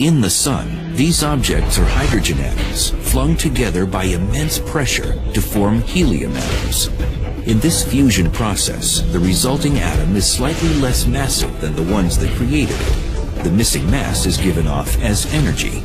In the sun, these objects are hydrogen atoms flung together by immense pressure to form helium atoms. In this fusion process, the resulting atom is slightly less massive than the ones that created it. The missing mass is given off as energy.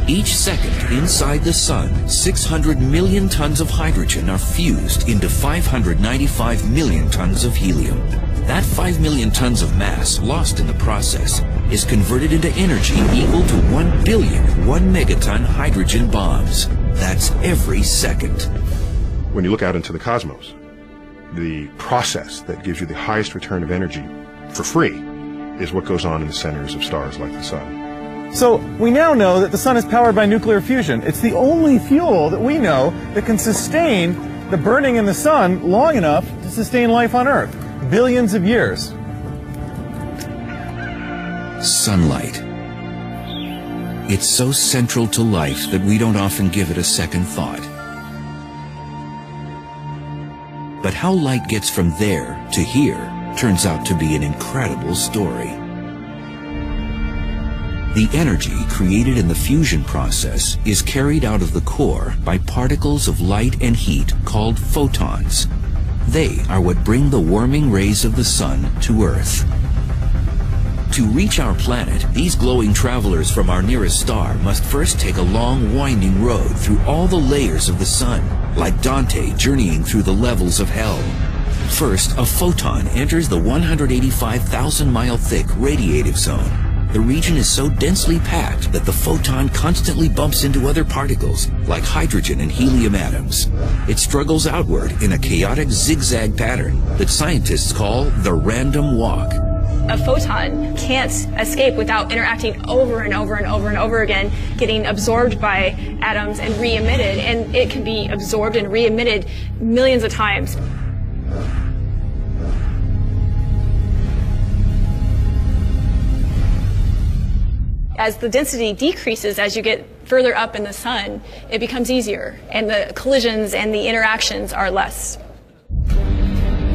Each second inside the sun, 600 million tons of hydrogen are fused into 595 million tons of helium. That 5 million tons of mass lost in the process is converted into energy equal to 1 billion 1 megaton hydrogen bombs. That's every second. When you look out into the cosmos, the process that gives you the highest return of energy for free is what goes on in the centers of stars like the sun. So we now know that the sun is powered by nuclear fusion. It's the only fuel that we know that can sustain the burning in the sun long enough to sustain life on Earth. Billions of years. Sunlight. It's so central to life that we don't often give it a second thought. But how light gets from there to here turns out to be an incredible story. The energy created in the fusion process is carried out of the core by particles of light and heat called photons. They are what bring the warming rays of the sun to Earth. To reach our planet, these glowing travelers from our nearest star must first take a long, winding road through all the layers of the sun, like Dante journeying through the levels of hell. First, a photon enters the 185,000-mile-thick radiative zone. The region is so densely packed that the photon constantly bumps into other particles, like hydrogen and helium atoms. It struggles outward in a chaotic zigzag pattern that scientists call the random walk. A photon can't escape without interacting over and over and over and over again, getting absorbed by atoms and re-emitted, and it can be absorbed and re-emitted millions of times. As the density decreases, as you get further up in the sun, it becomes easier, and the collisions and the interactions are less.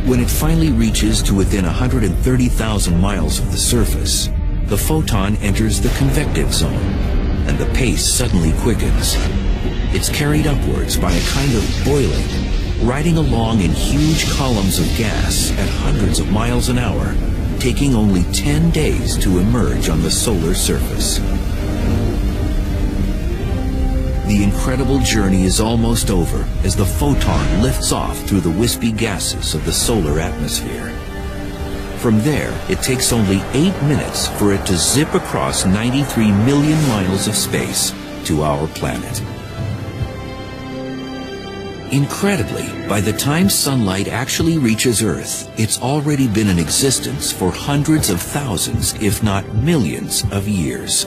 When it finally reaches to within 130,000 miles of the surface, the photon enters the convective zone, and the pace suddenly quickens. It's carried upwards by a kind of boiling, riding along in huge columns of gas at hundreds of miles an hour, taking only 10 days to emerge on the solar surface. The incredible journey is almost over as the photon lifts off through the wispy gases of the solar atmosphere. From there, it takes only 8 minutes for it to zip across 93 million miles of space to our planet. Incredibly, by the time sunlight actually reaches Earth, it's already been in existence for hundreds of thousands, if not millions, of years.